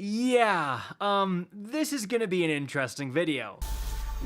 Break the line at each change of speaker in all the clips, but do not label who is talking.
Yeah, this is gonna be an interesting video.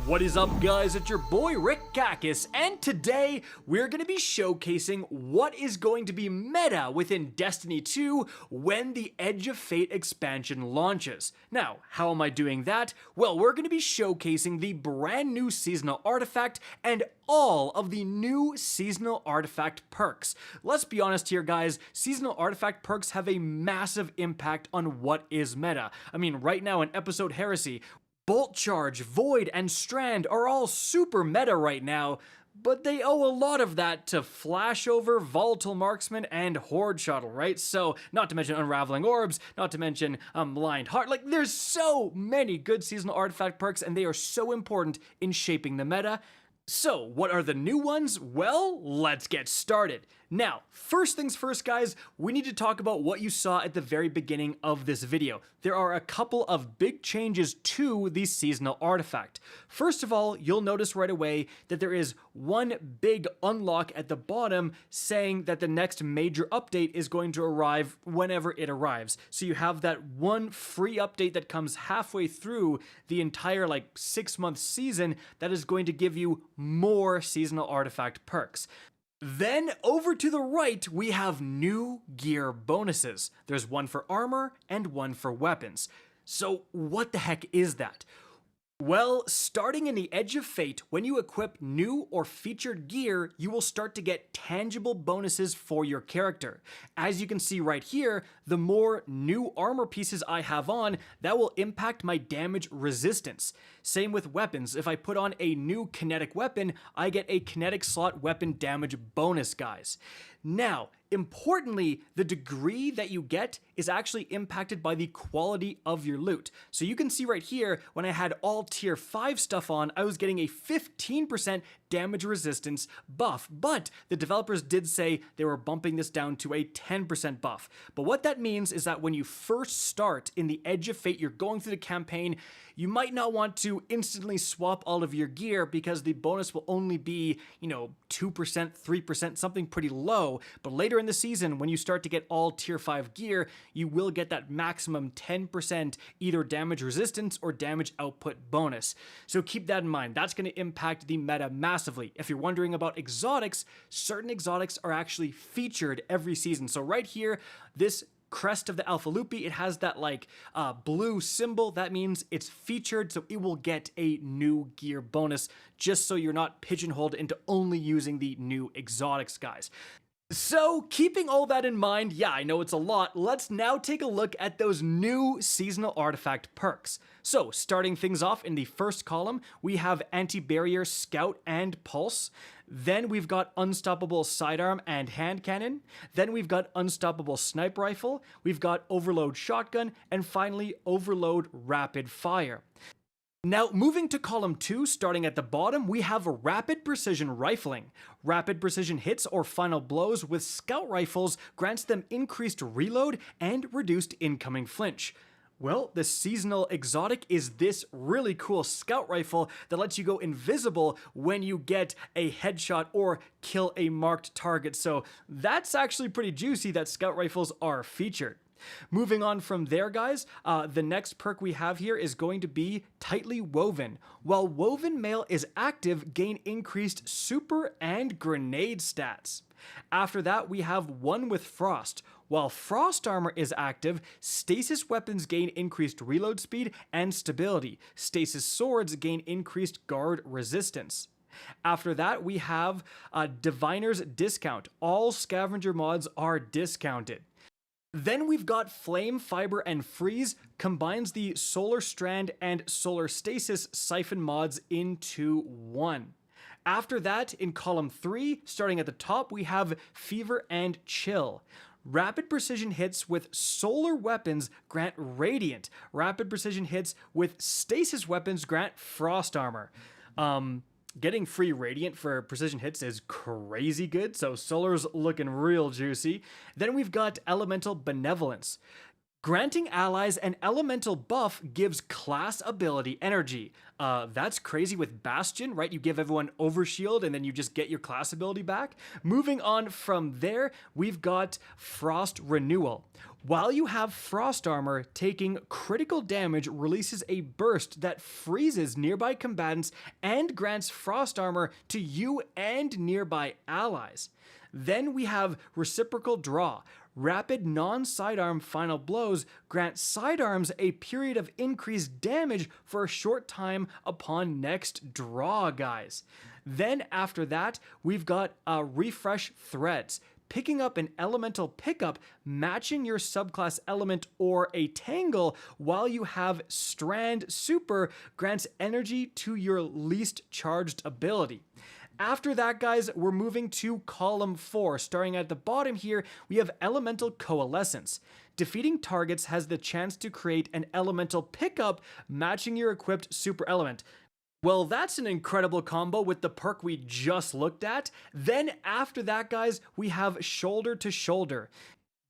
What is up, guys? It's your boy Rick Kakis, and today we're going to be showcasing what is going to be meta within Destiny 2 when the Edge of Fate expansion launches. Now, how am I doing that? Well, we're going to be showcasing the brand new seasonal artifact and all of the new seasonal artifact perks. Let's be honest here, guys, seasonal artifact perks have a massive impact on what is meta. I mean, right now in episode Heresy, Bolt Charge, Void, and Strand are all super meta right now, but they owe a lot of that to Flashover, Volatile Marksman, and Horde Shuttle, right? So, not to mention Unraveling Orbs, not to mention Blind Heart. Like, there's so many good seasonal artifact perks, and they are so important in shaping the meta. So, what are the new ones? Well, let's get started. Now, first things first, guys, we need to talk about what you saw at the very beginning of this video. There are a couple of big changes to the seasonal artifact. First of all, you'll notice right away that there is one big unlock at the bottom saying that the next major update is going to arrive whenever it arrives. So you have that one free update that comes halfway through the entire 6-month season that is going to give you more seasonal artifact perks. Then over to the right, we have new gear bonuses. There's one for armor and one for weapons. So what the heck is that? Well, starting in the Edge of Fate, when you equip new or featured gear, you will start to get tangible bonuses for your character. As you can see right here, the more new armor pieces I have on, that will impact my damage resistance. Same with weapons. If I put on a new kinetic weapon, I get a kinetic slot weapon damage bonus, guys. Now, importantly, the degree that you get is actually impacted by the quality of your loot. So you can see right here, when I had all tier 5 stuff on, I was getting a 15% damage resistance buff, but the developers did say they were bumping this down to a 10% buff. But what that means is that when you first start in the Edge of Fate, you're going through the campaign, you might not want to instantly swap all of your gear because the bonus will only be, 2%, 3%, something pretty low. But later in the season, when you start to get all tier 5 gear, you will get that maximum 10% either damage resistance or damage output bonus. So keep that in mind. That's going to impact the meta massively. If you're wondering about exotics, certain exotics are actually featured every season. So right here, this crest of the Alpha Loopy, it has that blue symbol. That means it's featured, so it will get a new gear bonus, just so you're not pigeonholed into only using the new exotics, guys. So, keeping all that in mind, yeah, I know it's a lot, let's now take a look at those new seasonal artifact perks. So, starting things off in the first column, we have Anti-Barrier, Scout, and Pulse. Then we've got Unstoppable Sidearm and Hand Cannon. Then we've got Unstoppable Sniper Rifle. We've got Overload Shotgun. And finally, Overload Rapid Fire. Now, moving to column 2, starting at the bottom, we have Rapid Precision Rifling. Rapid precision hits or final blows with scout rifles grants them increased reload and reduced incoming flinch. Well, the seasonal exotic is this really cool scout rifle that lets you go invisible when you get a headshot or kill a marked target. So that's actually pretty juicy that scout rifles are featured. Moving on from there, guys, the next perk we have here is going to be Tightly Woven. While Woven Mail is active, gain increased super and grenade stats. After that, we have One with Frost. While Frost Armor is active, Stasis Weapons gain increased reload speed and stability. Stasis Swords gain increased guard resistance. After that, we have Diviner's Discount. All Scavenger mods are discounted. Then we've got Flame, Fiber, and Freeze combines the Solar Strand and Solar Stasis Siphon mods into one. After that, in column 3, starting at the top, we have Fever and Chill. Rapid precision hits with solar weapons grant Radiant. Rapid precision hits with stasis weapons grant Frost Armor. Getting free Radiant for precision hits is crazy good, so Solar's looking real juicy. Then we've got Elemental Benevolence. Granting allies an elemental buff gives class ability energy. That's crazy with Bastion, right? You give everyone overshield and then you just get your class ability back. Moving on from there, we've got Frost Renewal. While you have Frost Armor, taking critical damage releases a burst that freezes nearby combatants and grants Frost Armor to you and nearby allies. Then we have Reciprocal Draw. Rapid non-sidearm final blows grant sidearms a period of increased damage for a short time upon next draw, guys. Then after that, we've got Refresh Threads. Picking up an elemental pickup matching your subclass element or a tangle while you have Strand Super grants energy to your least charged ability. After that, guys, we're moving to column 4. Starting at the bottom here, we have Elemental Coalescence. Defeating targets has the chance to create an elemental pickup matching your equipped super element. Well, that's an incredible combo with the perk we just looked at. Then after that, guys, we have Shoulder to Shoulder.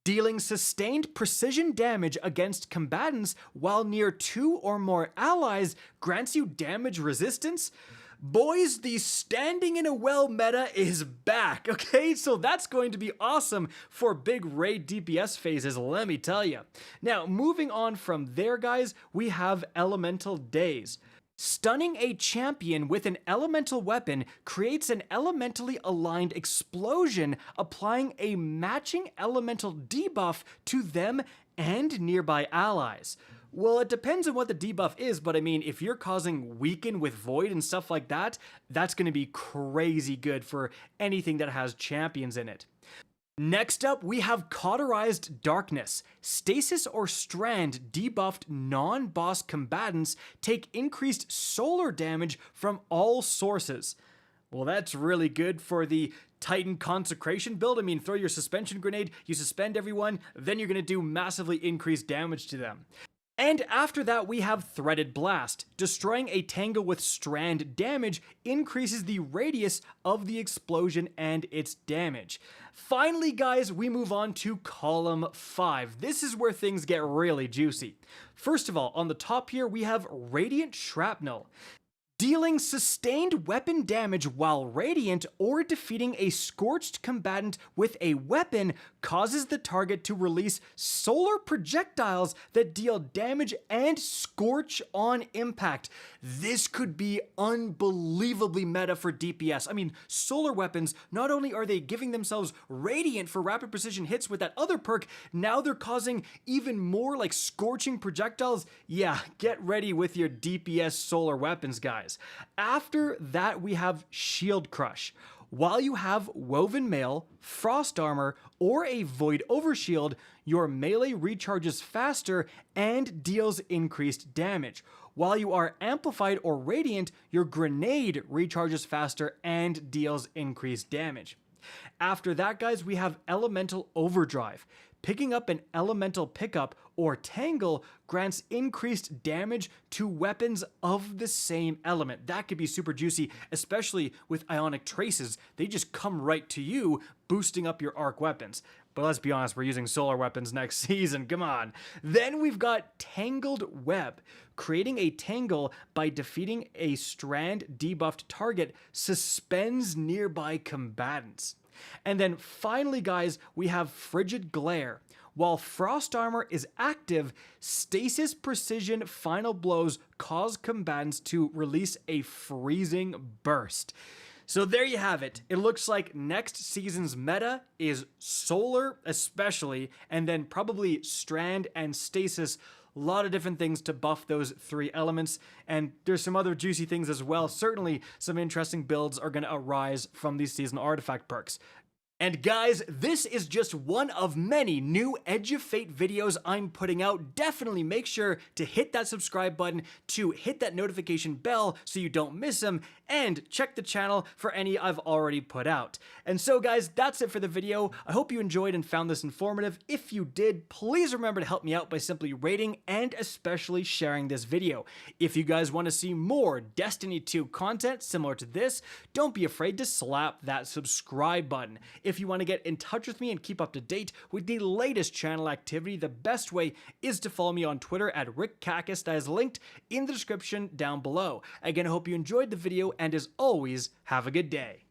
Dealing sustained precision damage against combatants while near 2 or more allies grants you damage resistance. Boys, the standing in a well meta is back, okay? So that's going to be awesome for big raid DPS phases, let me tell you. Now, moving on from there, guys, we have Elemental Daze. Stunning a champion with an elemental weapon creates an elementally aligned explosion, applying a matching elemental debuff to them and nearby allies. Well, it depends on what the debuff is, but I mean, if you're causing weaken with void and stuff like that, that's going to be crazy good for anything that has champions in it. Next up, we have Cauterized Darkness. Stasis or Strand debuffed non-boss combatants take increased solar damage from all sources. Well, that's really good for the Titan Consecration build. I mean, throw your suspension grenade, you suspend everyone, then you're going to do massively increased damage to them. And after that, we have Threaded Blast. Destroying a tangle with strand damage increases the radius of the explosion and its damage. Finally, guys, we move on to column 5. This is where things get really juicy. First of all, on the top here, we have Radiant Shrapnel. Dealing sustained weapon damage while radiant or defeating a scorched combatant with a weapon causes the target to release solar projectiles that deal damage and scorch on impact. This could be unbelievably meta for DPS. I mean, solar weapons, not only are they giving themselves radiant for rapid precision hits with that other perk, now they're causing even more like scorching projectiles. Yeah, get ready with your DPS solar weapons, guys. After that, we have Shield Crush. While you have Woven Mail, Frost Armor, or a Void Overshield, your melee recharges faster and deals increased damage. While you are Amplified or Radiant, your Grenade recharges faster and deals increased damage. After that, guys, we have Elemental Overdrive. Picking up an elemental pickup or tangle grants increased damage to weapons of the same element. That could be super juicy, especially with Ionic Traces. They just come right to you, boosting up your arc weapons. But let's be honest, we're using solar weapons next season, come on. Then we've got Tangled Web. Creating a tangle by defeating a strand debuffed target suspends nearby combatants. And then finally, guys, we have Frigid Glare. While Frost Armor is active, Stasis Precision Final Blows cause combatants to release a freezing burst. So there you have it. It looks like next season's meta is Solar especially, and then probably Strand and Stasis. A lot of different things to buff those 3 elements, and there's some other juicy things as well. Certainly some interesting builds are going to arise from these season artifact perks. And guys, this is just one of many new Edge of Fate videos I'm putting out. Definitely make sure to hit that subscribe button, to hit that notification bell so you don't miss them, and check the channel for any I've already put out. And so guys, that's it for the video. I hope you enjoyed and found this informative. If you did, please remember to help me out by simply rating and especially sharing this video. If you guys want to see more Destiny 2 content similar to this, don't be afraid to slap that subscribe button. If you want to get in touch with me and keep up to date with the latest channel activity, the best way is to follow me on Twitter at RickCacus, that is linked in the description down below. Again, I hope you enjoyed the video, and as always, have a good day.